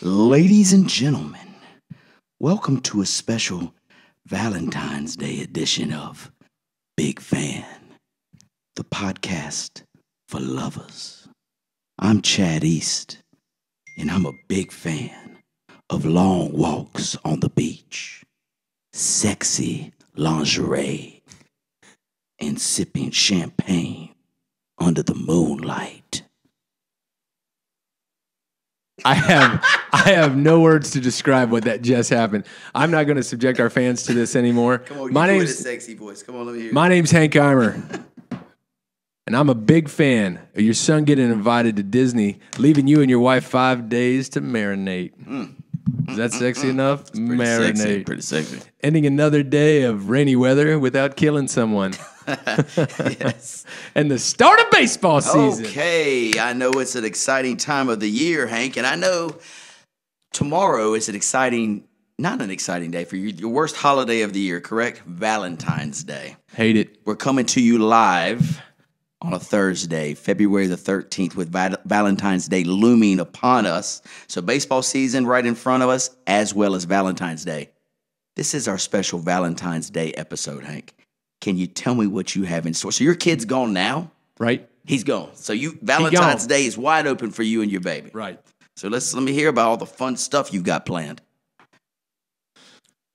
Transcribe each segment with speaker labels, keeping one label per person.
Speaker 1: Ladies and gentlemen, welcome to a special Valentine's Day edition of Big Fan, the podcast for lovers. I'm Chad East, and I'm a big fan of long walks on the beach, sexy lingerie, and sipping champagne under the moonlight.
Speaker 2: I have no words to describe what that just happened. I'm not going to subject our fans to this anymore.
Speaker 1: Come on, you do it a sexy voice. Come on, let me hear it.
Speaker 2: My name's Hank Eimer, and I'm a big fan of your son getting invited to Disney, leaving you and your wife 5 days to marinate. Is that sexy enough? Marinate.
Speaker 1: Pretty sexy.
Speaker 2: Ending another day of rainy weather without killing someone.
Speaker 1: Yes.
Speaker 2: And the start of baseball season.
Speaker 1: Okay, I know it's an exciting time of the year, Hank, and I know tomorrow is not an exciting day for you. Your worst holiday of the year, correct? Valentine's Day.
Speaker 2: Hate it.
Speaker 1: We're coming to you live on a Thursday, February the 13th, with Valentine's Day looming upon us. So baseball season right in front of us, as well as Valentine's Day. This is our special Valentine's Day episode, Hank. Can you tell me what you have in store? So your kid's gone now?
Speaker 2: Right.
Speaker 1: He's gone. So Valentine's Day is wide open for you and your baby.
Speaker 2: Right.
Speaker 1: So let me hear about all the fun stuff you've got planned.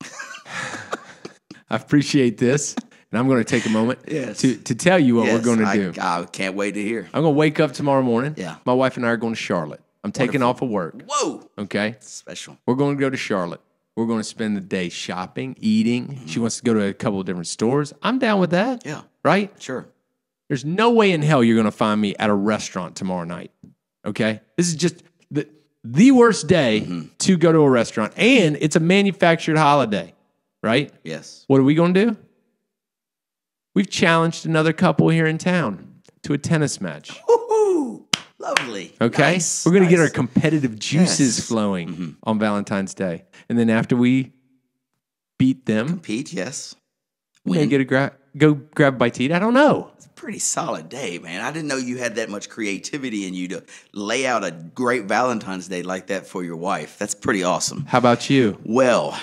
Speaker 2: I appreciate this. And I'm going to take a moment to tell you what we're going to do.
Speaker 1: I can't wait to hear.
Speaker 2: I'm going to wake up tomorrow morning.
Speaker 1: Yeah.
Speaker 2: My wife and I are going to Charlotte. I'm taking off of work.
Speaker 1: Whoa.
Speaker 2: Okay.
Speaker 1: Special.
Speaker 2: We're going to go to Charlotte. We're going to spend the day shopping, eating. She wants to go to a couple of different stores. I'm down with that.
Speaker 1: Yeah.
Speaker 2: Right?
Speaker 1: Sure.
Speaker 2: There's no way in hell you're going to find me at a restaurant tomorrow night. Okay? This is just the worst day to go to a restaurant. And it's a manufactured holiday. Right?
Speaker 1: Yes.
Speaker 2: What are we going to do? We've challenged another couple here in town to a tennis match.
Speaker 1: Woohoo! Lovely.
Speaker 2: Okay?
Speaker 1: Nice.
Speaker 2: We're going to get our competitive juices flowing on Valentine's Day. And then after we beat them,
Speaker 1: Compete, yes.
Speaker 2: we may get go grab a bite to eat. I don't know.
Speaker 1: It's a pretty solid day, man. I didn't know you had that much creativity in you to lay out a great Valentine's Day like that for your wife. That's pretty awesome.
Speaker 2: How about you?
Speaker 1: Well,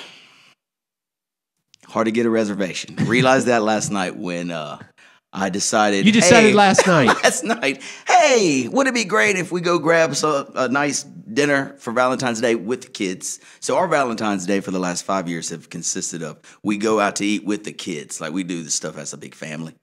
Speaker 1: hard to get a reservation. Realized that last night when I decided.
Speaker 2: You decided
Speaker 1: hey,
Speaker 2: last night.
Speaker 1: Last night, hey, wouldn't it be great if we go grab a nice dinner for Valentine's Day with the kids? So our Valentine's Day for the last 5 years have consisted of we go out to eat with the kids. Like we do this stuff as a big family.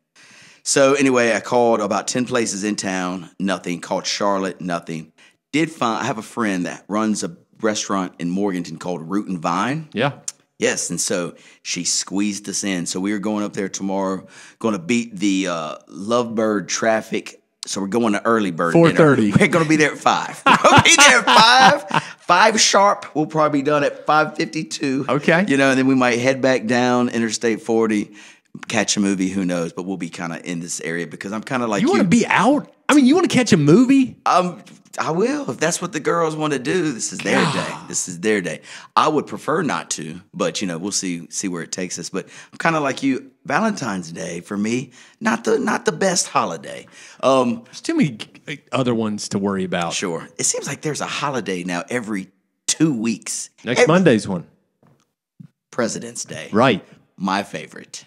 Speaker 1: So anyway, I called about 10 places in town. Nothing. Called Charlotte. Nothing. I have a friend that runs a restaurant in Morganton called Root and Vine.
Speaker 2: Yeah.
Speaker 1: Yes, and so she squeezed us in. So we are going up there tomorrow, going to beat the Lovebird traffic. So we're going to early bird
Speaker 2: 4:30.
Speaker 1: We're going to be there at 5. We're going to be there at 5. 5 sharp. We'll probably be done at 5:52.
Speaker 2: Okay.
Speaker 1: You know, and then we might head back down Interstate 40, catch a movie, who knows. But we'll be kind of in this area because I'm kind of like
Speaker 2: You want to be out? I mean, you want to catch a movie?
Speaker 1: I will. If that's what the girls want to do, this is their day. This is their day. I would prefer not to, but, you know, we'll see where it takes us. But I'm kind of like you. Valentine's Day, for me, not the best holiday.
Speaker 2: There's too many other ones to worry about.
Speaker 1: Sure. It seems like there's a holiday now every 2 weeks.
Speaker 2: Next Monday's one.
Speaker 1: President's Day.
Speaker 2: Right.
Speaker 1: My favorite.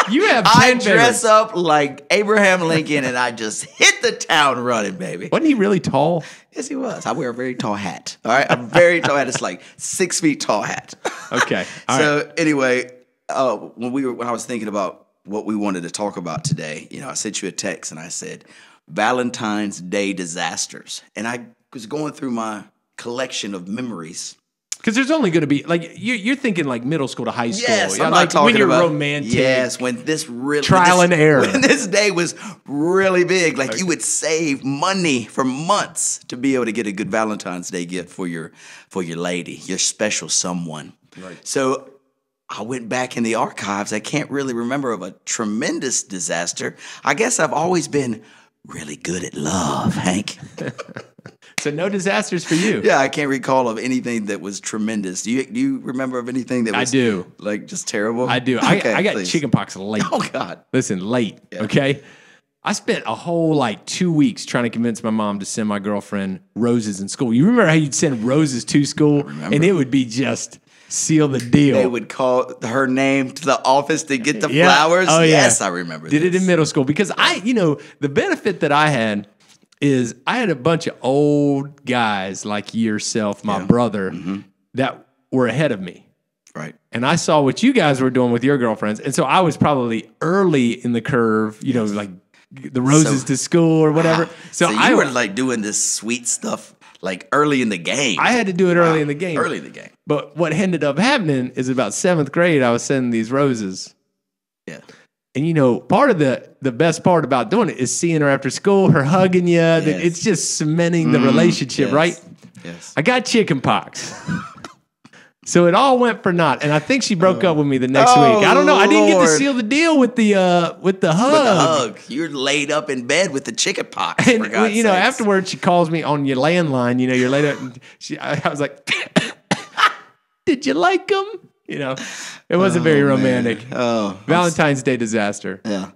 Speaker 2: You have 10
Speaker 1: I
Speaker 2: favorites.
Speaker 1: dress up like Abraham Lincoln and I just hit the town running, baby.
Speaker 2: Wasn't he really tall?
Speaker 1: Yes, he was. I wear a very tall hat. All right, a very tall hat. It's like 6 feet tall hat.
Speaker 2: Okay. All
Speaker 1: so
Speaker 2: right.
Speaker 1: anyway, when I was thinking about what we wanted to talk about today, you know, I sent you a text and I said Valentine's Day disasters, and I was going through my collection of memories.
Speaker 2: Because there's only going to be, like, you're thinking like middle school to high school.
Speaker 1: Yes,
Speaker 2: yeah,
Speaker 1: I'm
Speaker 2: like
Speaker 1: not talking
Speaker 2: when you're
Speaker 1: about
Speaker 2: romantic.
Speaker 1: Yes, when this really
Speaker 2: trial and error.
Speaker 1: When this day was really big, like you would save money for months to be able to get a good Valentine's Day gift for your lady, your special someone.
Speaker 2: Right.
Speaker 1: So I went back in the archives. I can't really remember of a tremendous disaster. I guess I've always been really good at love, Hank.
Speaker 2: So no disasters for you.
Speaker 1: Yeah, I can't recall of anything that was tremendous. Do you remember of anything that was
Speaker 2: I do.
Speaker 1: Like just terrible?
Speaker 2: I do.
Speaker 1: Okay,
Speaker 2: I got
Speaker 1: please.
Speaker 2: chickenpox late.
Speaker 1: Oh God.
Speaker 2: Listen, late.
Speaker 1: Yeah.
Speaker 2: Okay. I spent a whole like 2 weeks trying to convince my mom to send my girlfriend roses in school. You remember how you'd send roses to school, and it would be just seal the deal.
Speaker 1: They would call her name to the office to get the flowers.
Speaker 2: Oh,
Speaker 1: yes, I remember.
Speaker 2: Did it in middle school because the benefit that I had is I had a bunch of old guys like yourself, my brother, that were ahead of me.
Speaker 1: Right.
Speaker 2: And I saw what you guys were doing with your girlfriends. And so I was probably early in the curve, like the roses to school or whatever.
Speaker 1: So you were like doing this sweet stuff like early in the game.
Speaker 2: I had to do it early in the game.
Speaker 1: Early in the game.
Speaker 2: But what ended up happening is about 7th grade, I was sending these roses.
Speaker 1: Yeah.
Speaker 2: And part of the best part about doing it is seeing her after school, her hugging you.
Speaker 1: Yes.
Speaker 2: It's just cementing the relationship, right?
Speaker 1: Yes.
Speaker 2: I got chicken pox. So it all went for naught, and I think she broke up with me the next week. I don't know. I didn't get to seal the deal with the hug.
Speaker 1: With the hug, you're laid up in bed with the chicken pox.
Speaker 2: And
Speaker 1: for God's sakes.
Speaker 2: afterwards she calls me on your landline. You're laid up. And I was like, "Did you like them?" It wasn't very romantic. Valentine's Day disaster.
Speaker 1: Yeah.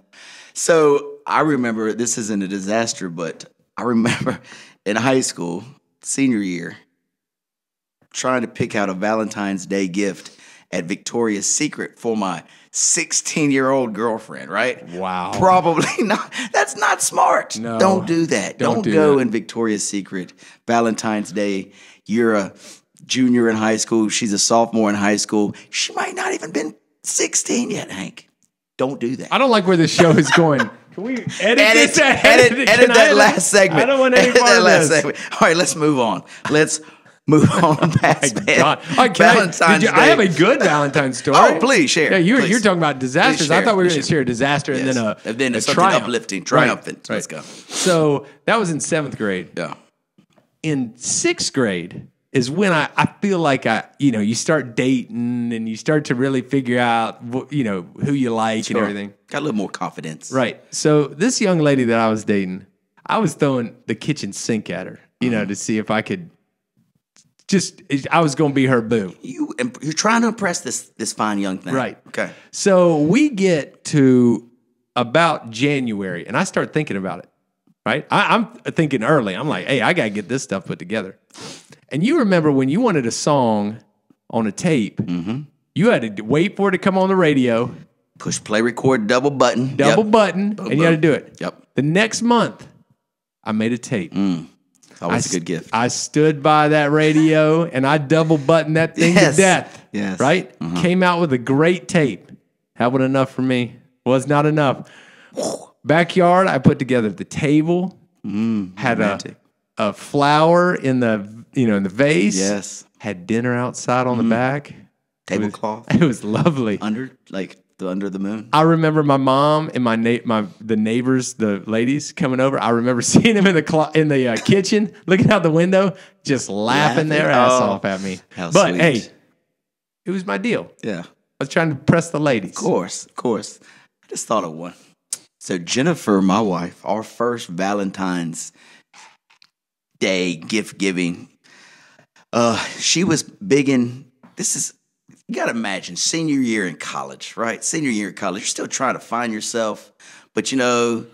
Speaker 1: So I remember, this isn't a disaster, but I remember in high school, senior year, trying to pick out a Valentine's Day gift at Victoria's Secret for my 16-year-old girlfriend, right?
Speaker 2: Wow.
Speaker 1: Probably not. That's not smart.
Speaker 2: No.
Speaker 1: Don't do that.
Speaker 2: Don't do
Speaker 1: go
Speaker 2: that.
Speaker 1: in Victoria's Secret. Valentine's Day, you're a junior in high school. She's a sophomore in high school. She might not even been 16 yet, Hank. Don't do that.
Speaker 2: I don't like where this show is going. Can we edit
Speaker 1: that last segment?
Speaker 2: I don't want any part of this.
Speaker 1: Segment. All right, let's move on. Let's move on past
Speaker 2: Valentine's Day. I have a good Valentine's story.
Speaker 1: Oh, please share.
Speaker 2: Yeah, you're talking about disasters. I thought we were going to share a disaster and then a
Speaker 1: something uplifting, triumphant.
Speaker 2: Right.
Speaker 1: Let's go.
Speaker 2: So that was in 7th grade.
Speaker 1: Yeah.
Speaker 2: In 6th grade is when I feel like you start dating and you start to really figure out who you like and everything.
Speaker 1: Got a little more confidence.
Speaker 2: Right. So this young lady that I was dating, I was throwing the kitchen sink at her, to see if I could. I was going to be her boo.
Speaker 1: You're trying to impress this fine young thing.
Speaker 2: Right.
Speaker 1: Okay.
Speaker 2: So we get to about January, and I start thinking about it, right? I'm thinking early. I'm like, hey, I got to get this stuff put together. And you remember when you wanted a song on a tape, you had to wait for it to come on the radio.
Speaker 1: Push play, record, double button.
Speaker 2: Button, and you had to do it.
Speaker 1: Yep.
Speaker 2: The next month, I made a tape.
Speaker 1: Always a good gift.
Speaker 2: I stood by that radio and I double buttoned that thing to death.
Speaker 1: Yes.
Speaker 2: Right? Came out with a great tape. That wasn't enough for me. Was not enough. Backyard, I put together the table. Had a flower in the in the vase.
Speaker 1: Yes.
Speaker 2: Had dinner outside on the back.
Speaker 1: Tablecloth.
Speaker 2: It was lovely.
Speaker 1: Under the moon.
Speaker 2: I remember my mom and the neighbors, the ladies coming over. I remember seeing them in the kitchen, looking out the window, just laughing their ass off at me.
Speaker 1: How
Speaker 2: but
Speaker 1: sweet.
Speaker 2: hey, it was my deal.
Speaker 1: Yeah.
Speaker 2: I was trying to impress the ladies.
Speaker 1: Of course. I just thought of one. So Jennifer, my wife, our first Valentine's Day gift giving, she was big in, you got to imagine, senior year in college, right? Senior year in college, you're still trying to find yourself, but you're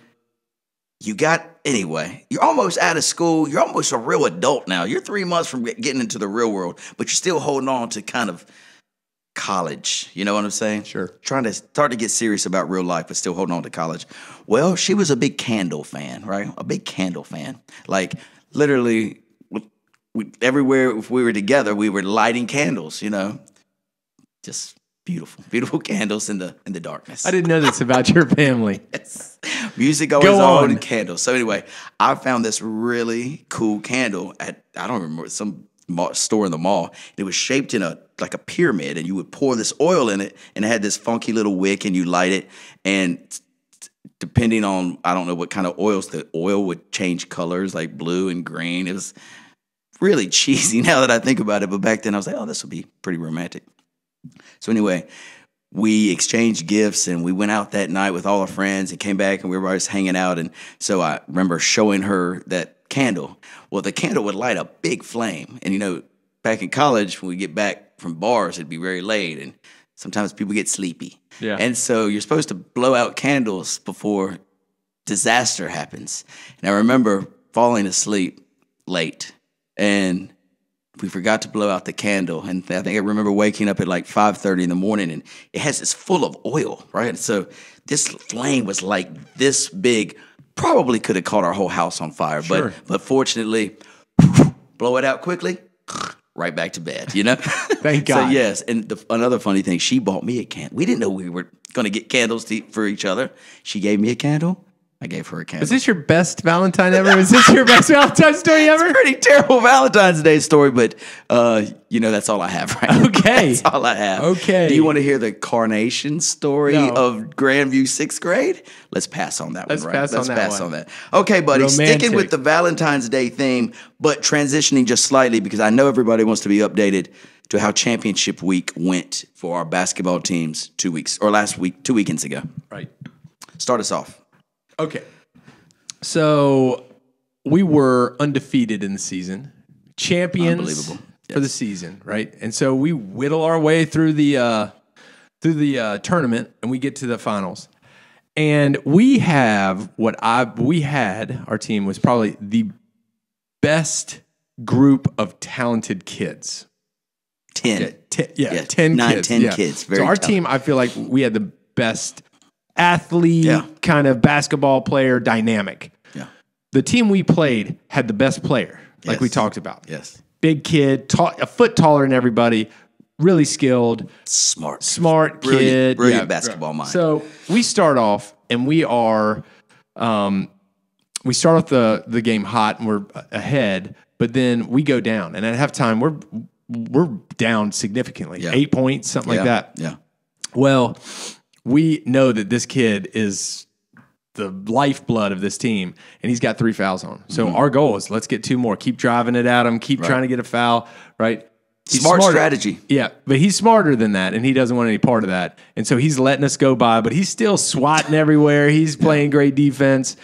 Speaker 1: almost out of school. You're almost a real adult now. You're 3 months from getting into the real world, but you're still holding on to kind of college. You know what I'm saying?
Speaker 2: Sure.
Speaker 1: Trying to start to get serious about real life, but still holding on to college. Well, she was a big candle fan, right? A big candle fan. Like, literally, everywhere if we were together, we were lighting candles, Just beautiful candles in the darkness.
Speaker 2: I didn't know this about your family.
Speaker 1: Yes. Music always on and candles. So anyway, I found this really cool candle at, I don't remember, some store in the mall. It was shaped in like a pyramid, and you would pour this oil in it, and it had this funky little wick, and you light it, and depending on, I don't know what kind of oils, the oil would change colors, like blue and green. It was really cheesy now that I think about it, but back then I was like, oh, this would be pretty romantic. So anyway, we exchanged gifts, and we went out that night with all our friends and came back, and we were always hanging out. And so I remember showing her that candle. Well, the candle would light a big flame. And, back in college, when we get back from bars, it'd be very late, and sometimes people get sleepy.
Speaker 2: Yeah.
Speaker 1: And so you're supposed to blow out candles before disaster happens. And I remember falling asleep late, and we forgot to blow out the candle. And I think I remember waking up at like 5:30 in the morning, and it has this full of oil, right? So this flame was like this big, probably could have caught our whole house on fire.
Speaker 2: Sure.
Speaker 1: But fortunately, blow it out quickly, right back to bed, you know?
Speaker 2: Thank God.
Speaker 1: So yes, and another funny thing, she bought me a candle. We didn't know we were going to get candles for each other. She gave me a candle. I gave her a candle.
Speaker 2: Is this your best Valentine ever? Is this your best Valentine story ever?
Speaker 1: It's a pretty terrible Valentine's Day story, but that's all I have right now.
Speaker 2: Okay.
Speaker 1: That's all I have.
Speaker 2: Okay.
Speaker 1: Do you want to hear the carnation story of Grandview 6th grade? Let's pass on that one, right?
Speaker 2: Let's
Speaker 1: pass
Speaker 2: pass
Speaker 1: on that. Okay, buddy,
Speaker 2: Romantic.
Speaker 1: sticking with the Valentine's Day theme, but transitioning just slightly because I know everybody wants to be updated to how championship week went for our basketball teams 2 weekends ago.
Speaker 2: Right.
Speaker 1: Start us off.
Speaker 2: Okay. So we were undefeated in the season, champions
Speaker 1: Unbelievable.
Speaker 2: for the season, right? And so we whittle our way through the tournament, and we get to the finals. And we have our team was probably the best group of talented kids.
Speaker 1: 10.
Speaker 2: Okay, 10
Speaker 1: 9,
Speaker 2: kids.
Speaker 1: 10 kids. Very
Speaker 2: so our
Speaker 1: tough.
Speaker 2: team, I feel like we had the best athlete kind of basketball player dynamic.
Speaker 1: Yeah.
Speaker 2: The team we played had the best player, like we
Speaker 1: Yes.
Speaker 2: talked about.
Speaker 1: Yes.
Speaker 2: Big kid, a foot taller than everybody, really skilled,
Speaker 1: Smart
Speaker 2: kid.
Speaker 1: Brilliant basketball mind.
Speaker 2: So we start off, and we start off the game hot, and we're ahead, but then we go down, and at halftime we're down significantly, 8 points, something like that.
Speaker 1: Yeah.
Speaker 2: Well, we know that this kid is the lifeblood of this team, and he's got 3 fouls on him. So our goal is let's get 2 more. Keep driving it at him. Keep trying to get a foul, right? He's
Speaker 1: Smart
Speaker 2: smarter.
Speaker 1: strategy.
Speaker 2: Yeah, but he's smarter than that, and he doesn't want any part of that. And so he's letting us go by, but he's still swatting everywhere. He's playing great defense.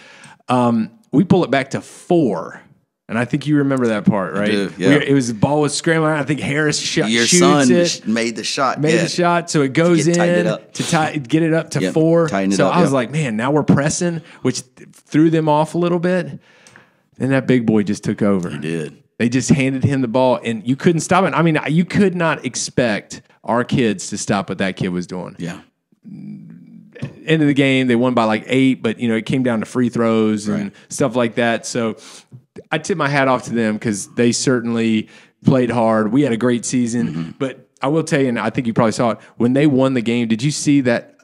Speaker 2: We pull it back to 4. And I think you remember that part, right?
Speaker 1: I do, yeah.
Speaker 2: It was the ball was scrambling. I think Harris
Speaker 1: Your
Speaker 2: shoots
Speaker 1: son
Speaker 2: it.
Speaker 1: made the shot.
Speaker 2: Made the shot, so it goes in
Speaker 1: tighten it up.
Speaker 2: to get it up to
Speaker 1: Yep,
Speaker 2: 4.
Speaker 1: tighten it
Speaker 2: So
Speaker 1: up,
Speaker 2: I was
Speaker 1: yep.
Speaker 2: like, man, now we're pressing, which threw them off a little bit. And that big boy just took over.
Speaker 1: He did.
Speaker 2: They just handed him the ball, and you couldn't stop it. I mean, you could not expect our kids to stop what that kid was doing.
Speaker 1: Yeah.
Speaker 2: End of the game, they won by like 8, but it came down to free throws and stuff like that. So I tip my hat off to them because they certainly played hard. We had a great season, but I will tell you, and I think you probably saw it when they won the game. Did you see that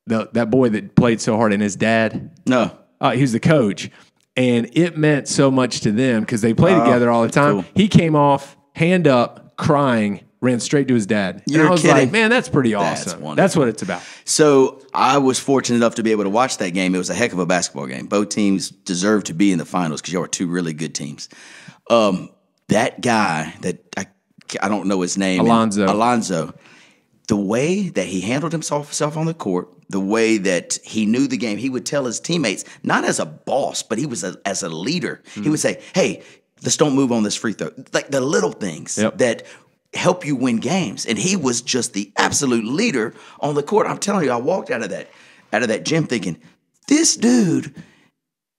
Speaker 2: that boy that played so hard and his dad?
Speaker 1: No.
Speaker 2: He was the coach, and it meant so much to them because they play together all the time.
Speaker 1: Cool.
Speaker 2: He came off, hand up, crying. Ran straight to his dad.
Speaker 1: You're
Speaker 2: and I was
Speaker 1: kidding.
Speaker 2: like, man, that's pretty
Speaker 1: That's
Speaker 2: awesome.
Speaker 1: wonderful.
Speaker 2: That's what it's about.
Speaker 1: So I was fortunate enough to be able to watch that game. It was a heck of a basketball game. Both teams deserved to be in the finals because y'all were 2 really good teams. That guy that I don't know his name. Alonzo. The way that he handled himself on the court, the way that he knew the game, he would tell his teammates, not as a boss, but he was as a leader. He would say, hey, let's don't move on this free throw. Like the little things that help you win games. And he was just the absolute leader on the court. I'm telling you, I walked out of that gym thinking, this dude,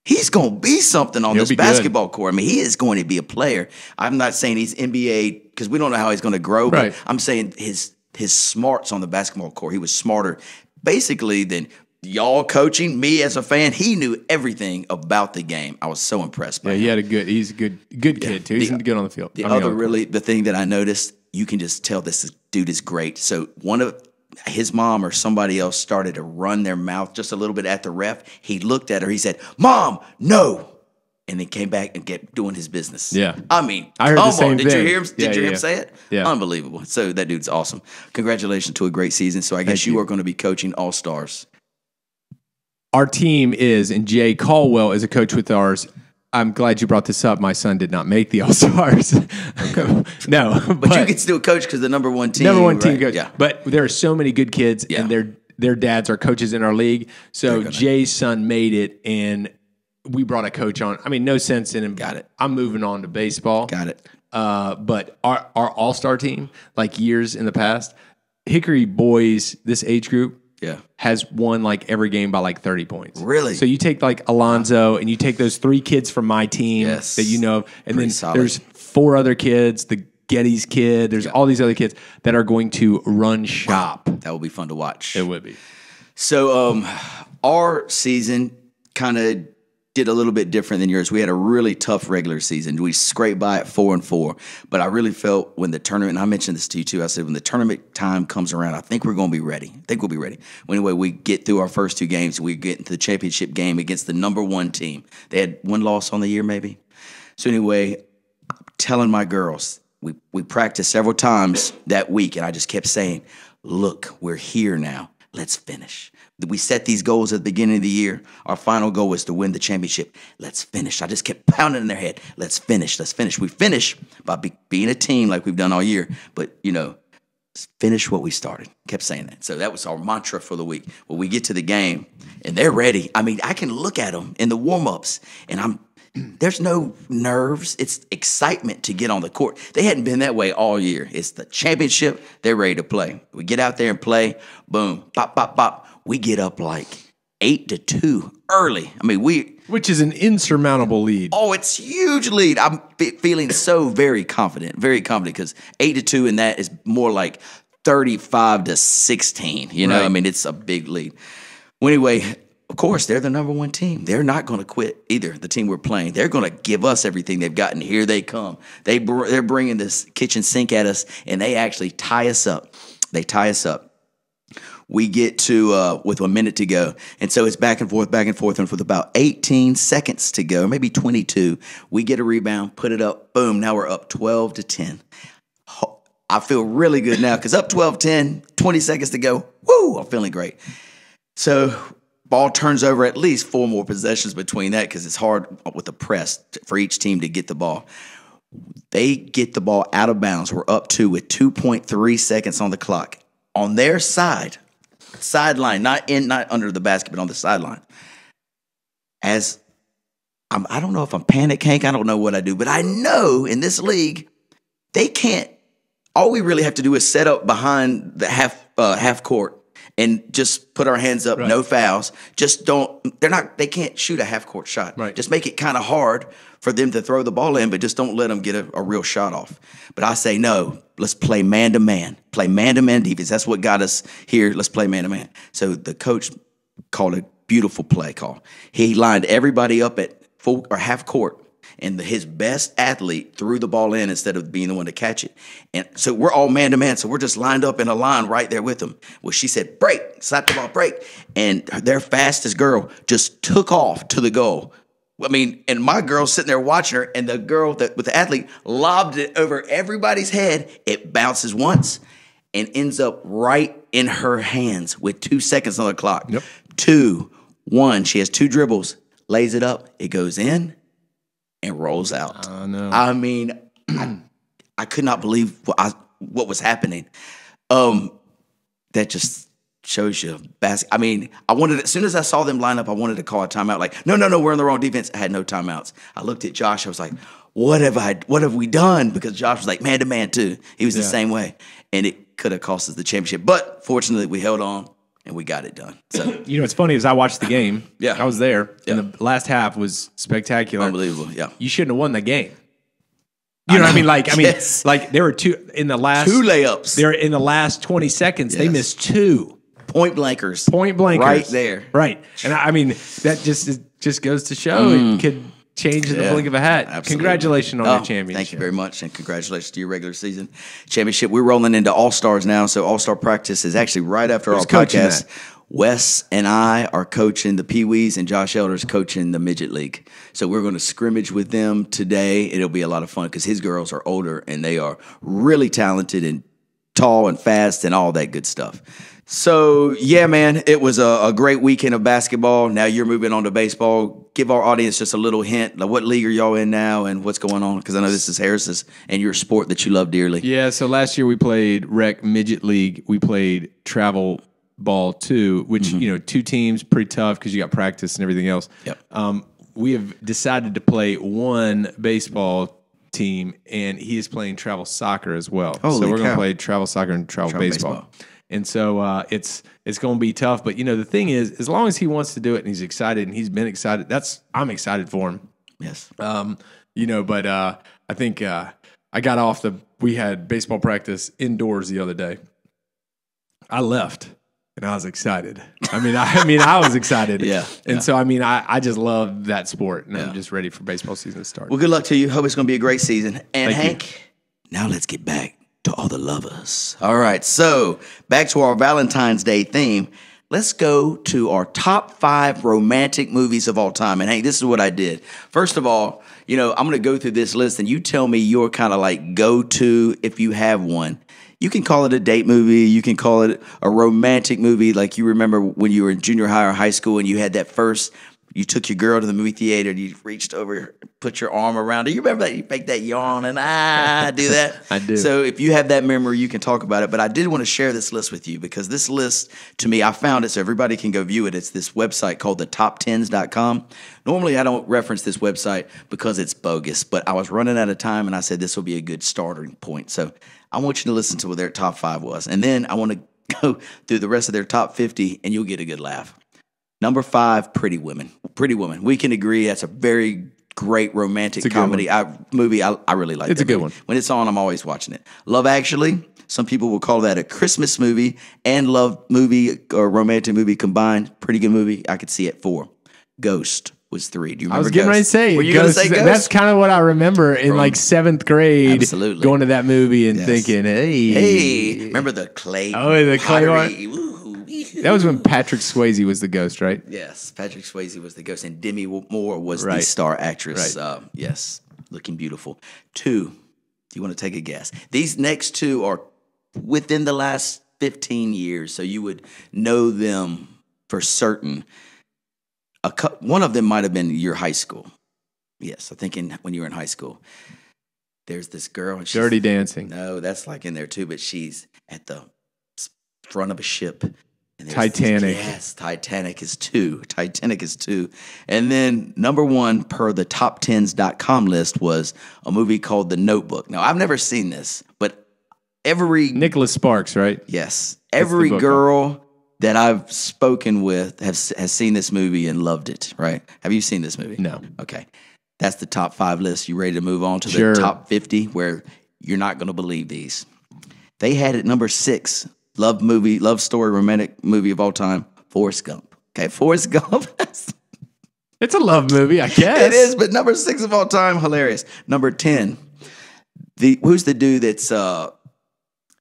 Speaker 1: he's going to be something on this basketball court. I mean, he is going to be a player. I'm not saying he's NBA because we don't know how he's going to grow, but I'm saying his smarts on the basketball court. He was smarter basically than y'all coaching, me as a fan. He knew everything about the game. I was so impressed by him.
Speaker 2: He's a good kid too. He's good on the field.
Speaker 1: The thing that I noticed, you can just tell this dude is great. So one of his mom or somebody else started to run their mouth just a little bit at the ref. He looked at her. He said, "Mom, no." And then came back and kept doing his business.
Speaker 2: Yeah.
Speaker 1: I mean,
Speaker 2: I heard the same
Speaker 1: Did you
Speaker 2: thing.
Speaker 1: hear him? Did you hear him say it?
Speaker 2: Yeah.
Speaker 1: Unbelievable. So that dude's awesome. Congratulations to a great season. So I guess you are going to be coaching All-Stars.
Speaker 2: Our team is, and Jay Caldwell is a coach with ours. I'm glad you brought this up. My son did not make the All-Stars. No.
Speaker 1: But you can still coach because the number one team.
Speaker 2: Coach.
Speaker 1: Yeah.
Speaker 2: But there are so many good kids, and their dads are coaches in our league. So Jay's son made it, and we brought a coach on. I mean, no sense in him.
Speaker 1: Got it.
Speaker 2: I'm moving on to baseball.
Speaker 1: Got it.
Speaker 2: But our all-star team, like years in the past, Hickory boys, this age group, has won like every game by like 30 points.
Speaker 1: Really?
Speaker 2: So you take like Alonzo and you take those 3 kids from my team that you know of, and
Speaker 1: Pretty
Speaker 2: then
Speaker 1: solid.
Speaker 2: there's 4 other kids, the Getty's kid, there's all these other kids that are going to run shop.
Speaker 1: That will be fun to watch.
Speaker 2: It would be.
Speaker 1: So our season kind of did a little bit different than yours. We had a really tough regular season. We scraped by at 4-4, but I really felt when the tournament, and I mentioned this to you too, I said when the tournament time comes around, I think we're going to be ready. I think we'll be ready. Well, anyway, we get through our first 2 games. We get into the championship game against the number 1 team. They had 1 loss on the year maybe. So anyway, I'm telling my girls, we practiced several times that week, and I just kept saying, look, we're here now. Let's finish. We set these goals at the beginning of the year. Our final goal was to win the championship. Let's finish. I just kept pounding in their head. Let's finish. Let's finish. We finish by being a team like we've done all year. But, let's finish what we started. Kept saying that. So that was our mantra for the week. When we get to the game, and they're ready. I mean, I can look at them in the warm-ups, and there's no nerves. It's excitement to get on the court. They hadn't been that way all year. It's the championship. They're ready to play. We get out there and play. Boom. Pop, pop, pop. We get up like 8-2 early. I mean,
Speaker 2: which is an insurmountable lead.
Speaker 1: Oh, it's huge lead. I'm feeling so very confident because 8-2 and that is more like 35-16.
Speaker 2: Right.
Speaker 1: I mean, it's a big lead. Well, anyway, of course, they're the number 1 team. They're not going to quit either, the team we're playing. They're going to give us everything they've got, and here they come. They're bringing this kitchen sink at us, and they actually tie us up. They tie us up. We get to, with 1 minute to go, and so it's back and forth, and with about 18 seconds to go, maybe 22, we get a rebound, put it up, boom, now we're up 12-10. I feel really good now, because up 12-10, 20 seconds to go, woo, I'm feeling great. So ball turns over at least 4 more possessions between that, because it's hard with the press for each team to get the ball. They get the ball out of bounds. We're up 2 with 2.3 seconds on the clock. On their sideline, not under the basket, but on the sideline. I don't know if I'm panic Hank, I don't know what I do, but I know in this league, they can't. All we really have to do is set up behind the half court and just put our hands up, no fouls. They can't shoot a half court shot.
Speaker 2: Right.
Speaker 1: Just make it kind of hard for them to throw the ball in, but just don't let them get a real shot off. But I say, no, let's play man-to-man. Play man-to-man defense. That's what got us here. Let's play man-to-man. So the coach called a beautiful play call. He lined everybody up at full or half court, and his best athlete threw the ball in instead of being the one to catch it. And so we're all man-to-man, so we're just lined up in a line right there with them. Well, she said, break, slap the ball, break. And their fastest girl just took off to the goal. I mean, and my girl's sitting there watching her, and the girl with the athlete lobbed it over everybody's head. It bounces once and ends up right in her hands with 2 seconds on the clock.
Speaker 2: Yep.
Speaker 1: 2, 1. She has 2 dribbles, lays it up. It goes in and rolls out.
Speaker 2: Oh, no.
Speaker 1: I mean, I could not believe what was happening. That just shows you I mean, as soon as I saw them line up, I wanted to call a timeout. Like, no, we're in the wrong defense. I had no timeouts. I looked at Josh. I was like, what have we done? Because Josh was like man-to-man too. He was the same way. And it could have cost us the championship. But fortunately, we held on and we got it done. So
Speaker 2: what's funny is I watched the game.
Speaker 1: Yeah.
Speaker 2: I was there. And the last half was spectacular.
Speaker 1: Unbelievable. Yeah.
Speaker 2: You shouldn't have won the game. You know what I mean?
Speaker 1: Yes.
Speaker 2: Like there were 2 in the last
Speaker 1: 2 layups.
Speaker 2: They're in the last 20 seconds. They missed 2.
Speaker 1: Point blankers. Right there.
Speaker 2: Right. And I mean, that just goes to show it could change in the blink of a hat.
Speaker 1: Absolutely.
Speaker 2: Congratulations on your championship.
Speaker 1: Thank you very much, and congratulations to your regular season championship. We're rolling into All-Stars now, so All-Star practice is actually right after our podcast. Wes and I are coaching the Pee-wees, and Josh Elder's coaching the Midget League. So we're going to scrimmage with them today. It'll be a lot of fun because his girls are older, and they are really talented and tall and fast and all that good stuff. So, yeah, man, it was a great weekend of basketball. Now you're moving on to baseball. Give our audience just a little hint. Like, what league are y'all in now and what's going on? Because I know this is Harris's and your sport that you love dearly.
Speaker 2: Yeah, so last year we played Rec Midget League. We played Travel Ball 2, which, 2 teams, pretty tough because you got practice and everything else.
Speaker 1: Yep.
Speaker 2: We have decided to play one baseball team, and he is playing travel soccer as well.
Speaker 1: Holy
Speaker 2: so we're going
Speaker 1: cow.
Speaker 2: to play travel soccer and travel baseball. And so it's going to be tough. But, the thing is, as long as he wants to do it and he's excited and he's been excited, I'm excited for him.
Speaker 1: Yes.
Speaker 2: But I think I got off we had baseball practice indoors the other day. I left and I was excited. I was excited.
Speaker 1: Yeah.
Speaker 2: And so, I just love that sport and I'm just ready for baseball season to start.
Speaker 1: Well, good luck to you. Hope it's going to be a great season. And
Speaker 2: Thank
Speaker 1: Hank, now let's get back to all the lovers. All right. So back to our Valentine's Day theme. Let's go to our top 5 romantic movies of all time. And Hank, this is what I did. First of all, I'm going to go through this list and you tell me your kind of like go-to if you have one. You can call it a date movie. You can call it a romantic movie. Like you remember when you were in junior high or high school and you had that first, you took your girl to the movie theater and you reached over, put your arm around her. You remember that? You make that yawn and do that?
Speaker 2: I do.
Speaker 1: So if you have that memory, you can talk about it. But I did want to share this list with you because this list, to me, I found it so everybody can go view it. It's this website called thetop10s.com. Normally, I don't reference this website because it's bogus, but I was running out of time and I said this will be a good starting point. So I want you to listen to what their top 5 was. And then I want to go through the rest of their top 50 and you'll get a good laugh. Number 5, Pretty Women. Pretty Woman. We can agree that's a very great romantic comedy movie. I really like it.
Speaker 2: It's a good one.
Speaker 1: When it's on, I'm always watching it. Love Actually. Some people will call that a Christmas movie and love movie or romantic movie combined. Pretty good movie. I could see it 4. Ghost was 3. Do you remember?
Speaker 2: I was getting ready to say,
Speaker 1: Were you going to say Ghost?
Speaker 2: That's kind of what I remember in like 7th grade.
Speaker 1: Absolutely.
Speaker 2: Going to that movie and thinking,
Speaker 1: hey, remember the clay?
Speaker 2: Oh, the clay
Speaker 1: pottery?
Speaker 2: one. That was when Patrick Swayze was the ghost, right?
Speaker 1: Yes, Patrick Swayze was the ghost, and Demi Moore was the star actress.
Speaker 2: Right.
Speaker 1: Yes, looking beautiful. 2. Do you want to take a guess? These next 2 are within the last 15 years, so you would know them for certain. One of them might have been your high school. Yes, I think when you were in high school. There's this girl. And
Speaker 2: Dirty Dancing.
Speaker 1: No, that's like in there too, but she's at the front of a ship. And
Speaker 2: Titanic.
Speaker 1: Yes, Titanic is 2. Titanic is 2. And then number 1 per the top10s.com list was a movie called The Notebook. Now, I've never seen this, but every...
Speaker 2: Nicholas Sparks, right?
Speaker 1: Yes. Every girl that I've spoken with has seen this movie and loved it, right? Have you seen this movie?
Speaker 2: No.
Speaker 1: Okay. That's the top 5 list. You ready to move on to the top 50 where you're not going to believe these? They had at number 6... love story, romantic movie of all time, Forrest Gump. Okay, Forrest Gump.
Speaker 2: It's a love movie, I guess.
Speaker 1: It is, but number 6 of all time, hilarious. Number 10, who's the dude that's, the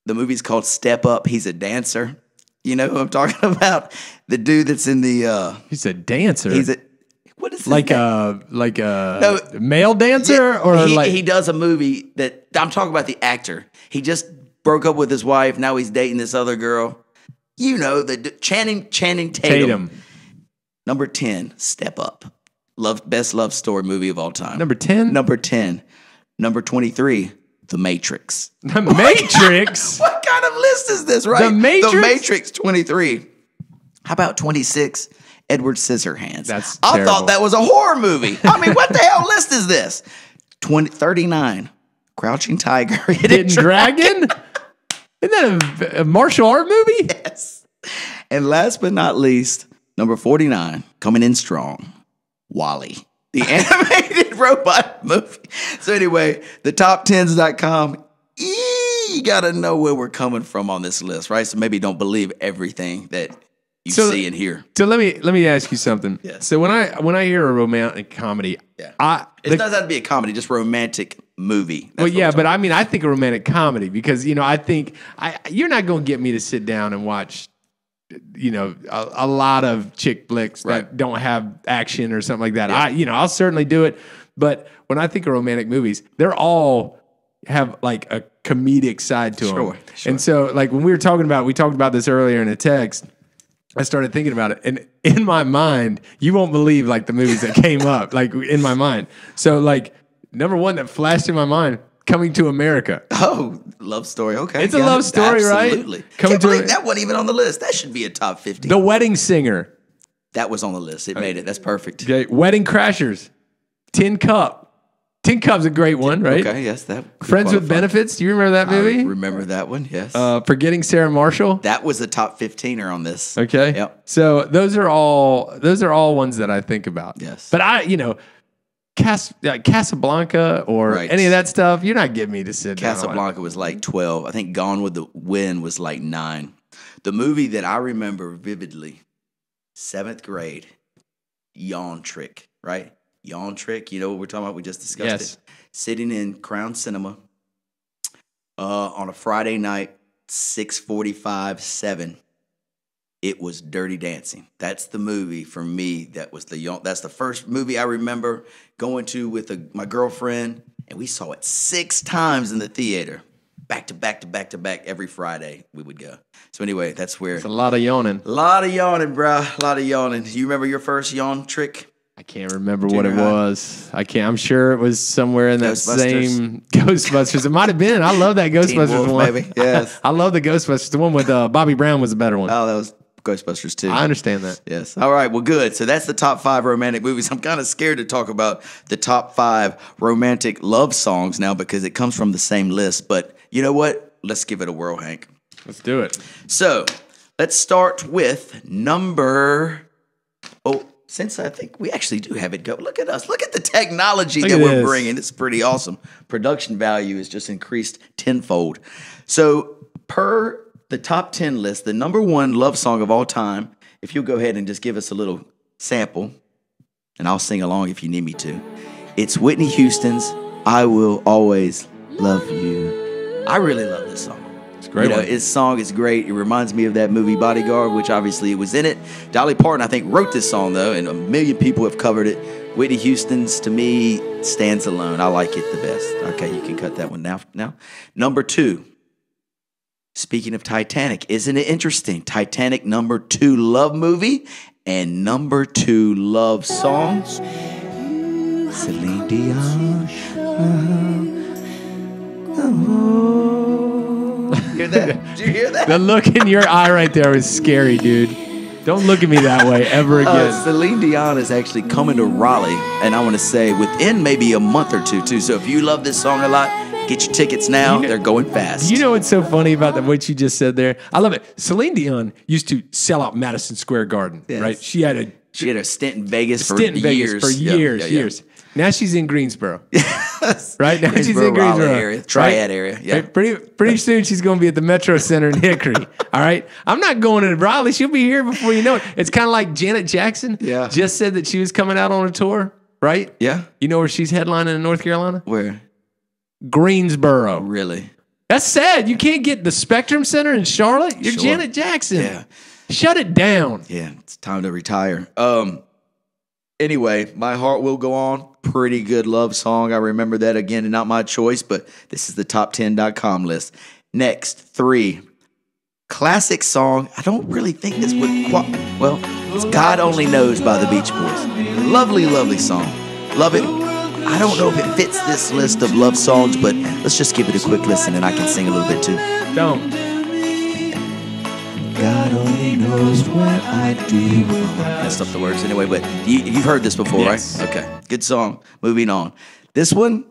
Speaker 1: movie's called Step Up. He's a dancer. You know who I'm talking about? The dude that's in the...
Speaker 2: he's a dancer?
Speaker 1: What is
Speaker 2: like a male dancer?
Speaker 1: He does a movie that... I'm talking about the actor. He just... broke up with his wife. Now he's dating this other girl. You know, Channing Tatum. Number 10, Step Up. Best love story movie of all time.
Speaker 2: Number 10?
Speaker 1: Number 10. Number 23, The Matrix.
Speaker 2: The Matrix?
Speaker 1: What kind of list is this, right?
Speaker 2: The Matrix?
Speaker 1: The Matrix, 23. How about 26, Edward Scissorhands?
Speaker 2: That's
Speaker 1: I
Speaker 2: terrible.
Speaker 1: thought that was a horror movie. I mean, what the hell list is this? 39, Crouching Tiger, Hidden
Speaker 2: Dragon? Isn't that a martial art movie?
Speaker 1: Yes. And last but not least, number 49, coming in strong, WALL-E, the animated robot movie. So anyway, the top10s.com, you got to know where we're coming from on this list, right? So maybe don't believe everything that you see and hear.
Speaker 2: So let me ask you something.
Speaker 1: Yes.
Speaker 2: So when I hear a romantic comedy,
Speaker 1: it doesn't have to be a comedy, just romantic movie.
Speaker 2: But I think a romantic comedy because I think you're not going to get me to sit down and watch a lot of chick flicks that don't have action or something like that. I'll certainly do it, but when I think of romantic movies, they're all have like a comedic side to them. Sure. And so like when we talked about this earlier in a text, I started thinking about it, and in my mind, you won't believe like the movies that came up like in my mind. So like number 1 that flashed in my mind, Coming to America.
Speaker 1: Oh, love story. Okay,
Speaker 2: it's a love story, right?
Speaker 1: Absolutely. Can't believe that wasn't even on the list. That should be a top 50.
Speaker 2: The Wedding Singer.
Speaker 1: That was on the list. It made it. That's perfect.
Speaker 2: Okay. Wedding Crashers. Tin Cup. Tin Cup's a great one, right?
Speaker 1: Okay, yes, that.
Speaker 2: Friends with Benefits. Do you remember that movie?
Speaker 1: I remember that one. Yes.
Speaker 2: Forgetting Sarah Marshall.
Speaker 1: That was a top 15er on this.
Speaker 2: Okay.
Speaker 1: Yep.
Speaker 2: So those are all ones that I think about.
Speaker 1: Yes.
Speaker 2: But Casablanca or any of that stuff, you're not getting me to sit down.
Speaker 1: Casablanca was like 12. I think Gone with the Wind was like 9. The movie that I remember vividly, 7th grade, Yawn Trick, right? Yawn Trick, you know what we're talking about? We just discussed it. Sitting in Crown Cinema on a Friday night, 6:45, 7. It was Dirty Dancing. That's the movie for me. That's the first movie I remember going to with my girlfriend, and we saw it 6 times in the theater, back to back to back to back. Every Friday we would go. So anyway, that's where
Speaker 2: it's a lot of yawning.
Speaker 1: A lot of yawning, bro. A lot of yawning. You remember your first yawn trick?
Speaker 2: I can't remember what it was. I can't. I'm sure it was somewhere in that same Ghostbusters. It might have been. I love that Ghostbusters one.
Speaker 1: Maybe. Yes.
Speaker 2: I love the Ghostbusters. The one with Bobby Brown was a better one.
Speaker 1: Oh, that was Ghostbusters too.
Speaker 2: I understand that.
Speaker 1: Yes. All right. Well, good. So that's the top 5 romantic movies. I'm kind of scared to talk about the top 5 romantic love songs now because it comes from the same list. But you know what? Let's give it a whirl, Hank.
Speaker 2: Let's do it.
Speaker 1: So let's start with number. Oh, since I think we actually do have it go. Look at us. Look at the technology that we're bringing. It's pretty awesome. Production value is just increased tenfold. So per the top 10 list, the number 1 love song of all time, if you'll go ahead and just give us a little sample, and I'll sing along if you need me to. It's Whitney Houston's I Will Always Love You. I really love this song.
Speaker 2: It's a great one.
Speaker 1: This song is great. It reminds me of that movie Bodyguard, which obviously it was in it. Dolly Parton, I think, wrote this song, though, and a million people have covered it. Whitney Houston's, to me, stands alone. I like it the best. Okay, you can cut that one now. Number 2. Speaking of Titanic, isn't it interesting? Titanic, number 2 love movie and number 2 love song. Celine Dion. Hear that? Did you hear that?
Speaker 2: The look in your eye right there was scary, dude. Don't look at me that way ever again.
Speaker 1: Celine Dion is actually coming to Raleigh, and I want to say within maybe a month or two, too. So if you love this song a lot, get your tickets now. They're going fast.
Speaker 2: You know what's so funny about what you just said there? I love it. Celine Dion used to sell out Madison Square Garden, right? She had a
Speaker 1: stint in Vegas for years.
Speaker 2: Now she's in Greensboro. Right? Now she's in Greensboro.
Speaker 1: Area, Triad area. Yeah.
Speaker 2: Right? Pretty soon she's going to be at the Metro Center in Hickory. All right? I'm not going to Raleigh. She'll be here before you know it. It's kind of like Janet Jackson just said that she was coming out on a tour, right?
Speaker 1: Yeah.
Speaker 2: You know where she's headlining in North Carolina?
Speaker 1: Where?
Speaker 2: Greensboro.
Speaker 1: Really?
Speaker 2: That's sad. You can't get the Spectrum Center in Charlotte. You're Janet Jackson.
Speaker 1: Yeah.
Speaker 2: Shut it down.
Speaker 1: Yeah, it's time to retire. Anyway, My Heart Will Go On. Pretty good love song. I remember that again, and not my choice, but this is the top10.com list. Next, 3. Classic song. I don't really think this would it's God Only Knows by the Beach Boys. Lovely, lovely song. Love it. I don't know if it fits this list of love songs, but let's just give it a quick listen and I can sing a little bit too.
Speaker 2: Don't.
Speaker 1: God only knows what I do. Messed up the words anyway, but you've heard this before,
Speaker 2: yes.
Speaker 1: Right? Okay, good song. Moving on. This one,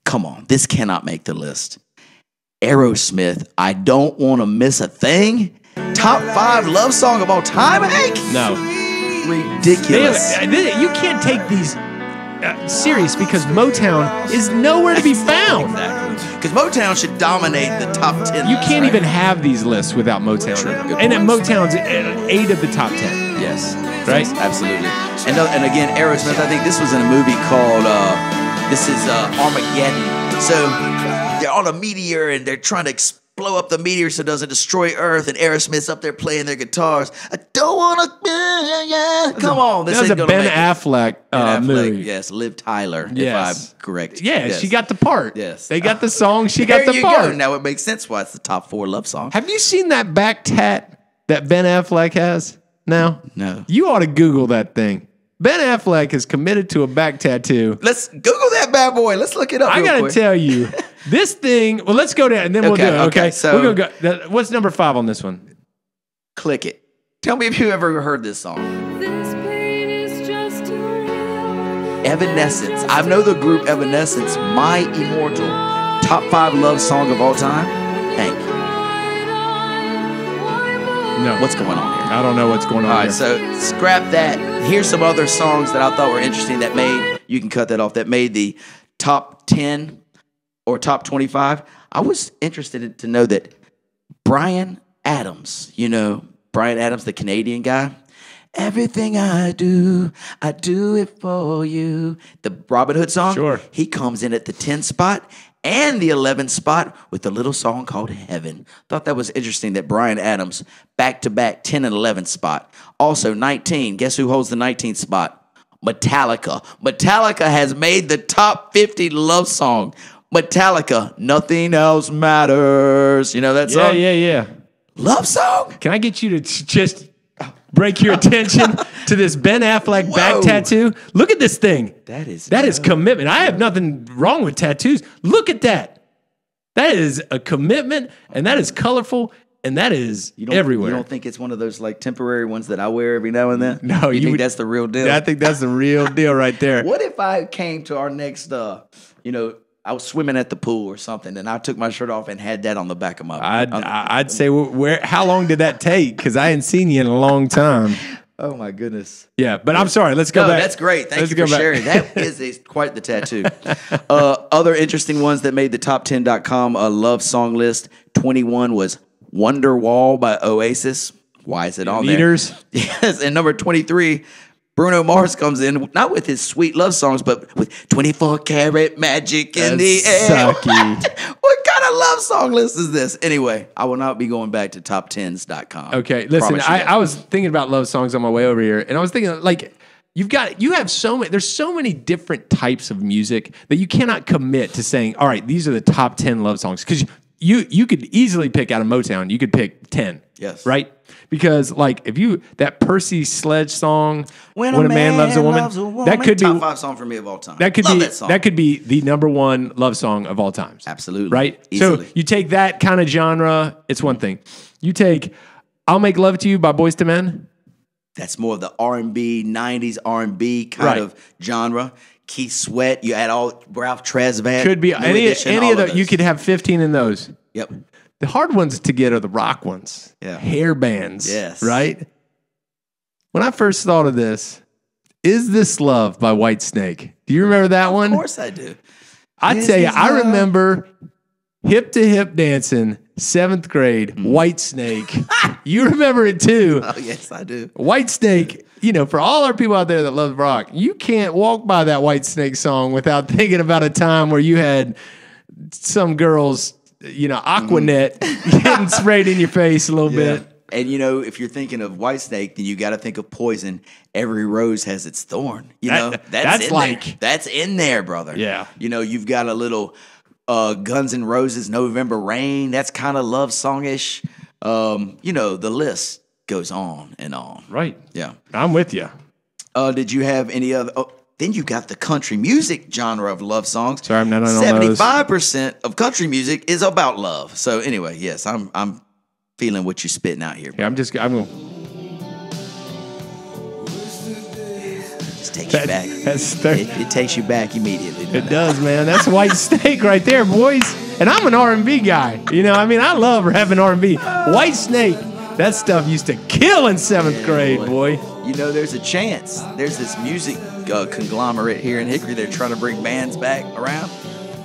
Speaker 1: come on, this cannot make the list. Aerosmith, I Don't Want to Miss a Thing. Top 5 love song of all time, Hank?
Speaker 2: No.
Speaker 1: Ridiculous.
Speaker 2: You can't take these serious because Motown is nowhere to be found.
Speaker 1: Exactly. Because Motown should dominate the top 10.
Speaker 2: You can't even have these lists without Motown.
Speaker 1: True.
Speaker 2: And then Motown's 8 of the top 10.
Speaker 1: Yes.
Speaker 2: Right?
Speaker 1: Yes, absolutely. And again, Aerosmith, I think this was in a movie called, Armageddon. So they're on a meteor and they're trying to blow up the meteor so it doesn't destroy Earth, and Aerosmith's up there playing their guitars. I don't want to, come on.
Speaker 2: This was a Ben Affleck movie.
Speaker 1: Yes, Liv Tyler,
Speaker 2: yes.
Speaker 1: if I'm correct.
Speaker 2: Yeah,
Speaker 1: yes.
Speaker 2: She got the part.
Speaker 1: Yes.
Speaker 2: They got the song, she got the part.
Speaker 1: Go. Now it makes sense why it's the top 4 love song.
Speaker 2: Have you seen that back tat that Ben Affleck has now?
Speaker 1: No.
Speaker 2: You ought to Google that thing. Ben Affleck is committed to a back tattoo.
Speaker 1: Let's Google that bad boy. Let's look it up.
Speaker 2: I got to tell you, this thing, well, let's go down and then we'll do it. Okay.
Speaker 1: So
Speaker 2: we're gonna go. What's number 5 on this one?
Speaker 1: Click it. Tell me if you ever heard this song.
Speaker 3: This pain is just too real
Speaker 1: Evanescence. I know the group Evanescence, My Immortal. Top 5 love song of all time. Hank.
Speaker 2: No.
Speaker 1: What's going on here?
Speaker 2: I don't know what's going on.
Speaker 1: All right,
Speaker 2: here.
Speaker 1: so scrap that. Here's some other songs that I thought were interesting that made, you can cut that off, that made the top 10 or top 25. I was interested to know that Bryan Adams, Bryan Adams, the Canadian guy, everything I do it for you. The Robin Hood song,
Speaker 2: Sure.
Speaker 1: He comes in at the 10 spot and the 11 spot with a little song called Heaven. Thought that was interesting that Bryan Adams, back-to-back 10 and 11 spot. Also 19, guess who holds the 19th spot? Metallica. Metallica has made the top 50 love song. Metallica, Nothing Else Matters. You know that song?
Speaker 2: Yeah.
Speaker 1: Love song?
Speaker 2: Can I get you to just break your attention to this Ben Affleck back tattoo? Look at this thing. That is commitment. I have nothing wrong with tattoos. Look at that. That is a commitment, and that is colorful, and that is everywhere.
Speaker 1: You don't think it's one of those like temporary ones that I wear every now and then?
Speaker 2: No,
Speaker 1: you think that's the real deal?
Speaker 2: I think that's the real deal right there.
Speaker 1: What if I came to our next, I was swimming at the pool or something, and I took my shirt off and had that on the back of my.
Speaker 2: I'd say how long did that take? Because I hadn't seen you in a long time.
Speaker 1: Oh my goodness.
Speaker 2: Yeah, but I'm sorry. Let's go back.
Speaker 1: That's great. Thank you for sharing. That is quite the tattoo. Other interesting ones that made the top 10.com love song list. 21 was Wonderwall by Oasis. Why is it on
Speaker 2: Leaders?
Speaker 1: there? Yes, and number 23. Bruno Mars comes in, not with his sweet love songs, but with 24 karat magic in the air. What kind of love song list is this? Anyway, I will not be going back to top10s.com.
Speaker 2: Okay, listen, I was thinking about love songs on my way over here, and I was thinking, like, you have so many, there's so many different types of music that you cannot commit to saying, all right, these are the top 10 love songs. Because you could easily pick out of Motown, you could pick 10.
Speaker 1: Yes.
Speaker 2: Right? Because like that Percy Sledge song, When a Man Loves a Woman, that could be
Speaker 1: top 5 song for me of all time.
Speaker 2: That could be the number 1 love song of all times.
Speaker 1: Absolutely.
Speaker 2: Right?
Speaker 1: Easily.
Speaker 2: So you take that kind of genre, it's one thing. You take I'll Make Love to You by Boyz II Men.
Speaker 1: That's more of the R&B, 90s R&B kind of genre. Keith Sweat, you add all Ralph Tresvant.
Speaker 2: Could be any of those. You could have 15 in those.
Speaker 1: Yep.
Speaker 2: The hard ones to get are the rock ones.
Speaker 1: Yeah.
Speaker 2: Hair bands.
Speaker 1: Yes.
Speaker 2: Right? When I first thought of this, Is This Love by Whitesnake? Do you remember that one?
Speaker 1: Of course I do.
Speaker 2: I tell you, I remember hip to hip dancing, 7th grade, Whitesnake. You remember it too.
Speaker 1: Oh, yes, I do.
Speaker 2: Whitesnake, for all our people out there that love rock, you can't walk by that Whitesnake song without thinking about a time where you had some girls, Aquanet getting sprayed in your face a little bit.
Speaker 1: And if you're thinking of Whitesnake, then you got to think of Poison. Every rose has its thorn. That's in there, brother.
Speaker 2: Yeah.
Speaker 1: You've got a little Guns N' Roses, November Rain. That's kind of love songish. The list goes on and on.
Speaker 2: Right.
Speaker 1: Yeah.
Speaker 2: I'm with you.
Speaker 1: Did you have any other? Then you got the country music genre of love songs.
Speaker 2: Sorry, I'm not on
Speaker 1: 75% of country music is about love. So anyway, yes, I'm feeling what you're spitting out here.
Speaker 2: Yeah, I'm going.
Speaker 1: Just takes you back. It takes you back immediately.
Speaker 2: It does, man. That's Whitesnake right there, boys. And I'm an R&B guy. I love rapping R&B. Whitesnake, that stuff used to kill in 7th grade, boy.
Speaker 1: There's a chance. There's this music conglomerate here in Hickory. They're trying to bring bands back around.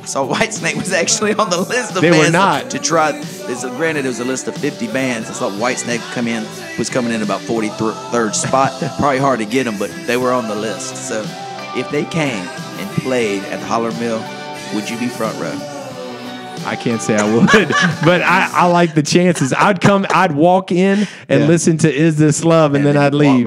Speaker 1: So Whitesnake was actually on the list of bands to try. Granted, it was a list of 50 bands. I thought Whitesnake was coming in about 43rd spot. Probably hard to get them, but they were on the list. So if they came and played at the Holler Mill, would you be front row?
Speaker 2: I can't say I would, but I like the chances. I'd walk in and listen to Is This Love, and then I'd leave.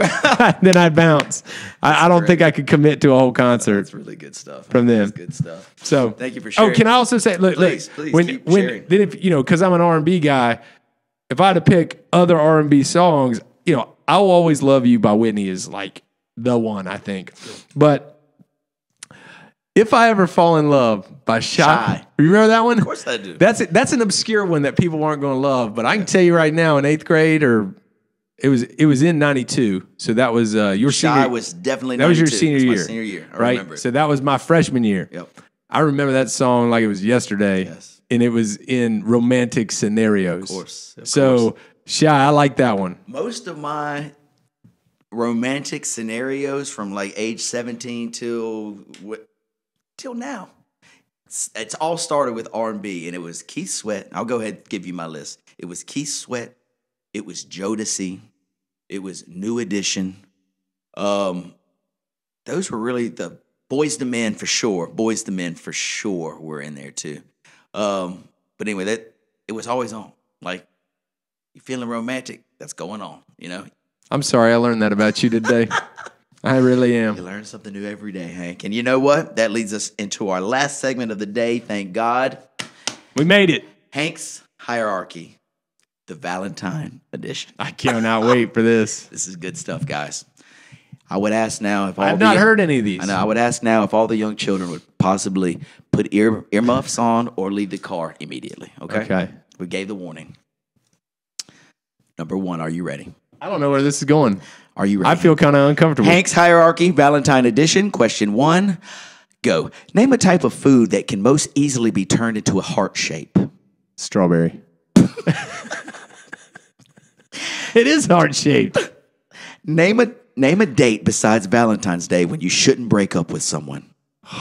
Speaker 2: Then I'd bounce. I don't think I could commit to a whole concert.
Speaker 1: That's really good stuff.
Speaker 2: From them.
Speaker 1: That's good stuff.
Speaker 2: So
Speaker 1: thank you for sharing.
Speaker 2: Oh, can I also say, look,
Speaker 1: please keep sharing.
Speaker 2: Then if because I'm an R&B guy, if I had to pick other R&B songs, I Will Always Love You by Whitney is like the one, I think. But If I Ever Fall in Love by Shy. You remember that one?
Speaker 1: Of course I do.
Speaker 2: That's an obscure one that people aren't going to love. But I can tell you right now, in 8th grade or It was in 92. So that was your
Speaker 1: Shy
Speaker 2: senior.
Speaker 1: was definitely
Speaker 2: That was
Speaker 1: 92.
Speaker 2: your senior
Speaker 1: It's my
Speaker 2: year.
Speaker 1: senior year. I
Speaker 2: right?
Speaker 1: remember it.
Speaker 2: So that was my freshman year.
Speaker 1: Yep.
Speaker 2: I remember that song like it was yesterday.
Speaker 1: Yes.
Speaker 2: And it was in romantic scenarios.
Speaker 1: Of course.
Speaker 2: So Shy, I like that one.
Speaker 1: Most of my romantic scenarios from like age 17 till now, it's all started with R&B, and it was Keith Sweat. I'll go ahead and give you my list. It was Keith Sweat. It was Jodeci. It was New Edition. Those were really the Boys to Men for sure. Boys to Men for sure were in there too. But anyway, it was always on. Like, you feeling romantic? That's going on, you know?
Speaker 2: I'm sorry I learned that about you today. I really am.
Speaker 1: You learn something new every day, Hank. And you know what? That leads us into our last segment of the day. Thank God.
Speaker 2: We made it.
Speaker 1: Hank's Hierarchy, the Valentine edition.
Speaker 2: I cannot wait for this.
Speaker 1: This is good stuff, guys. I would ask now if all
Speaker 2: I've not heard any of these.
Speaker 1: I know. I would ask now if all the young children would possibly put earmuffs on or leave the car immediately. Okay. We gave the warning. Number 1, are you ready?
Speaker 2: I don't know where this is going.
Speaker 1: Are you ready?
Speaker 2: I feel kind of uncomfortable.
Speaker 1: Hank's Hierarchy, Valentine edition. Question 1, go. Name a type of food that can most easily be turned into a heart shape.
Speaker 2: Strawberry. It is heart shaped.
Speaker 1: Name a date besides Valentine's Day when you shouldn't break up with someone.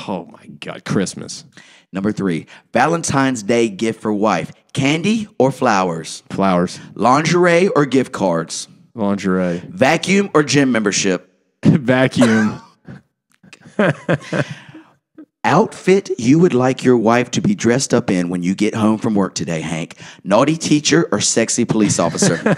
Speaker 2: Oh my God, Christmas.
Speaker 1: Number 3, Valentine's Day gift for wife. Candy or flowers?
Speaker 2: Flowers.
Speaker 1: Lingerie or gift cards?
Speaker 2: Lingerie.
Speaker 1: Vacuum or gym membership?
Speaker 2: Vacuum.
Speaker 1: Outfit you would like your wife to be dressed up in when you get home from work today, Hank. Naughty teacher or sexy police officer?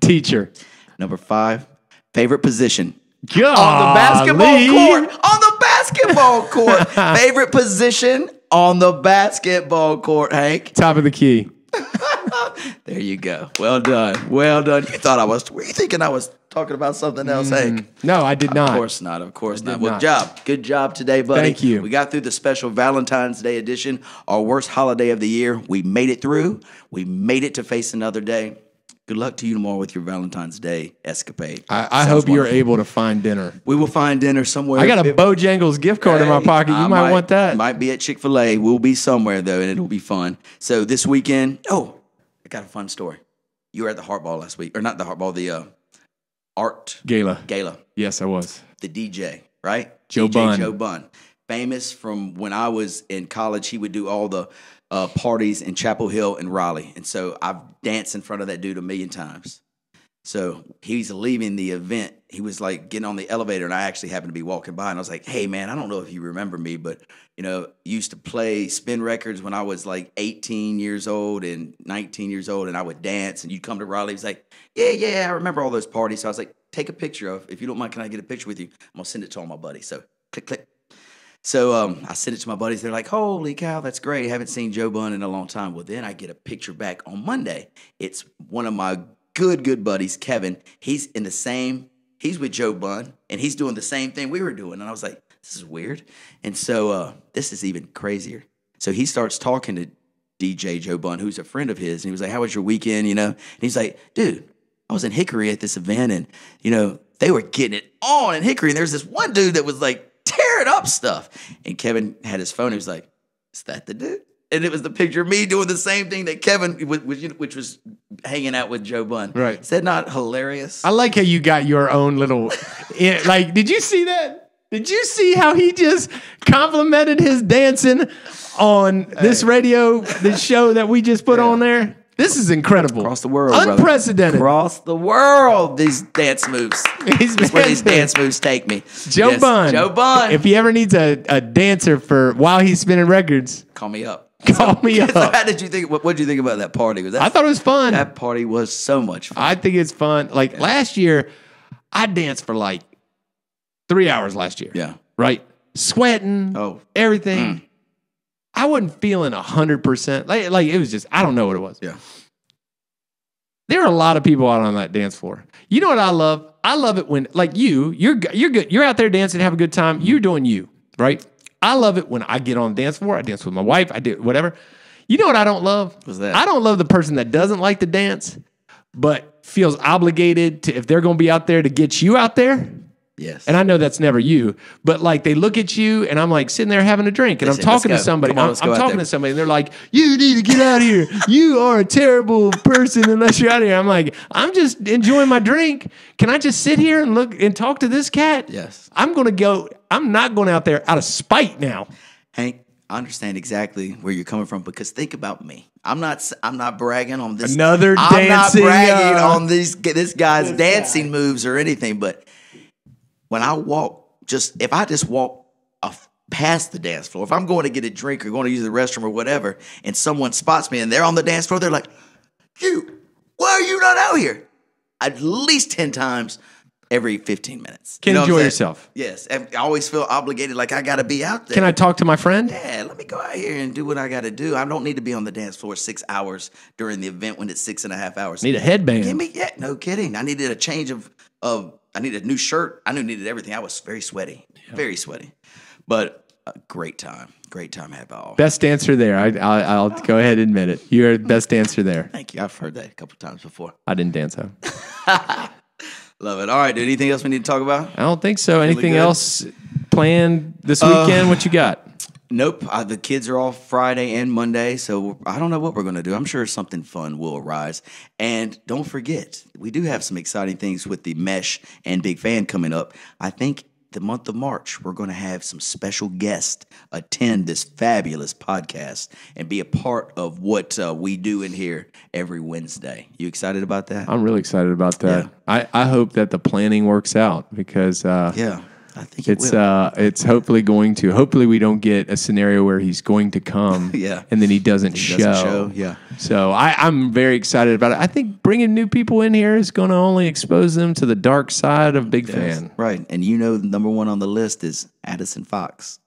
Speaker 2: Teacher.
Speaker 1: Number 5, favorite position.
Speaker 2: Golly.
Speaker 1: On the basketball court. On the basketball court. Favorite position on the basketball court, Hank.
Speaker 2: Top of the key.
Speaker 1: There you go. Well done. Well done. Were you thinking I was talking about something else, Hank?
Speaker 2: No, I did not.
Speaker 1: Of course not. Of course not.
Speaker 2: did
Speaker 1: Well,
Speaker 2: not.
Speaker 1: Good job today, buddy.
Speaker 2: Thank you.
Speaker 1: We got through the special Valentine's Day edition, our worst holiday of the year. We made it through. We made it to face another day. Good luck to you tomorrow with your Valentine's Day escapade.
Speaker 2: I hope you're able to find dinner.
Speaker 1: We will find dinner somewhere.
Speaker 2: I got a Bojangles gift card in my pocket. You might want that.
Speaker 1: Might be at Chick-fil-A. We'll be somewhere, though, and it'll be fun. So this weekend, I got a fun story. You were at the Heart Ball last week. Or not the Heart Ball, the Art
Speaker 2: Gala.
Speaker 1: Yes,
Speaker 2: I was.
Speaker 1: The DJ, right?
Speaker 2: Joe Bunn.
Speaker 1: Joe Bunn. Famous from when I was in college. He would do all the parties in Chapel Hill and Raleigh. And so I've danced in front of that dude 1,000,000 times. So he's leaving the event. He was like getting on the elevator, and I actually happened to be walking by, and I was like, hey, man, I don't know if you remember me, but, used to play spin records when I was like 18 years old and 19 years old, and I would dance, and you'd come to Raleigh. He's like, yeah, I remember all those parties. So I was like, take a picture if you don't mind, can I get a picture with you? I'm going to send it to all my buddies. So click, click. So I sent it to my buddies. They're like, holy cow, that's great. Haven't seen Joe Bunn in a long time. Well, then I get a picture back on Monday. It's one of my good buddies, Kevin. He's with Joe Bunn, and he's doing the same thing we were doing. And I was like, this is weird. And so this is even crazier. So he starts talking to DJ Joe Bunn, who's a friend of his. And he was like, how was your weekend, And he's like, dude, I was in Hickory at this event, and, they were getting it on in Hickory. And there's this one dude that was like tearing up stuff. And Kevin had his phone. He was like, is that the dude? And it was the picture of me doing the same thing that Kevin, which was hanging out with Joe Bunn.
Speaker 2: Right.
Speaker 1: Is that not hilarious?
Speaker 2: I like how you got your own little, did you see that? Did you see how he just complimented his dancing on this show that we just put on there? This is incredible.
Speaker 1: Across the world,
Speaker 2: unprecedented.
Speaker 1: Brother. Across the world, these dance moves. That's where these dance moves take me.
Speaker 2: Joe Bunn. If he ever needs a dancer for while he's spinning records,
Speaker 1: call me up.
Speaker 2: Call me up.
Speaker 1: So how did you think? What did you think about that party?
Speaker 2: I thought it was fun.
Speaker 1: That party was so much fun.
Speaker 2: I think it's fun. Like last year, I danced for like 3 hours last year.
Speaker 1: Yeah.
Speaker 2: Right? Sweating. Everything. I wasn't feeling 100%. Like it was just, I don't know what it was.
Speaker 1: Yeah.
Speaker 2: There are a lot of people out on that dance floor. You know what I love? I love it when, like you're good. You're out there dancing, have a good time. You're doing you, right? I love it when I get on the dance floor. I dance with my wife. I do whatever. You know what I don't love?
Speaker 1: What's that?
Speaker 2: I don't love the person that doesn't like to dance, but feels obligated to, if they're going to be out there, to get you out there.
Speaker 1: Yes.
Speaker 2: And I know that's never you, but like they look at you and I'm like sitting there having a drink and
Speaker 1: Listen,
Speaker 2: I'm talking to
Speaker 1: let's go.
Speaker 2: somebody.
Speaker 1: Come on, let's go
Speaker 2: I'm
Speaker 1: out
Speaker 2: talking
Speaker 1: there.
Speaker 2: to somebody and they're like, you need to get out of here. You are a terrible person unless you're out of here. I'm like, I'm just enjoying my drink. Can I just sit here and look and talk to this cat?
Speaker 1: Yes.
Speaker 2: I'm not going out there out of spite now.
Speaker 1: Hank, I understand exactly where you're coming from because think about me. I'm not bragging on this.
Speaker 2: Another
Speaker 1: I'm
Speaker 2: dancing,
Speaker 1: not bragging on this guy's dancing moves or anything, but when I walk, if I just walk past the dance floor, if I'm going to get a drink or going to use the restroom or whatever, and someone spots me and they're on the dance floor, they're like, why are you not out here? At least 10 times every 15 minutes.
Speaker 2: Can enjoy yourself.
Speaker 1: Yes. And I always feel obligated like I got to be out there.
Speaker 2: Can I talk to my friend?
Speaker 1: Yeah, let me go out here and do what I got to do. I don't need to be on the dance floor 6 hours during the event when it's 6.5 hours.
Speaker 2: Need a headband.
Speaker 1: No kidding. I needed a change of I needed a new shirt. I needed everything. I was very sweaty, very sweaty, but a great time. Great time to have it all.
Speaker 2: Best dancer there. I'll go ahead and admit it. You're the best dancer there.
Speaker 1: Thank you. I've heard that a couple times before.
Speaker 2: I didn't dance though.
Speaker 1: Love it. All right, dude. Anything else we need to talk about?
Speaker 2: I don't think so. Anything
Speaker 1: good?
Speaker 2: else planned this weekend? What you got?
Speaker 1: Nope. The kids are off Friday and Monday, so I don't know what we're going to do. I'm sure something fun will arise. And don't forget, we do have some exciting things with the Mesh and Big Fan coming up. I think the month of March, we're going to have some special guests attend this fabulous podcast and be a part of what we do in here every Wednesday. You excited about that?
Speaker 2: I'm really excited about that. Yeah. I hope that the planning works out because
Speaker 1: I think
Speaker 2: it's hopefully going to. Hopefully, we don't get a scenario where he's going to come, and then he doesn't show.
Speaker 1: Yeah.
Speaker 2: So I'm very excited about it. I think bringing new people in here is going to only expose them to the dark side of Big Fan.
Speaker 1: Right, and you know, number one on the list is Addison Fox.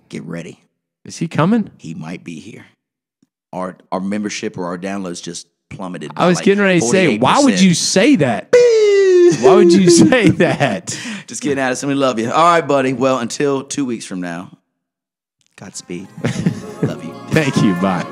Speaker 1: Get ready.
Speaker 2: Is he coming?
Speaker 1: He might be here. Our membership or our downloads just plummeted.
Speaker 2: I was getting ready to say,
Speaker 1: 48%.
Speaker 2: why would you say that? Why would you say that?
Speaker 1: Just kidding, Addison. We love you. All right, buddy. Well, until 2 weeks from now, Godspeed. Love you.
Speaker 2: Thank you. Bye.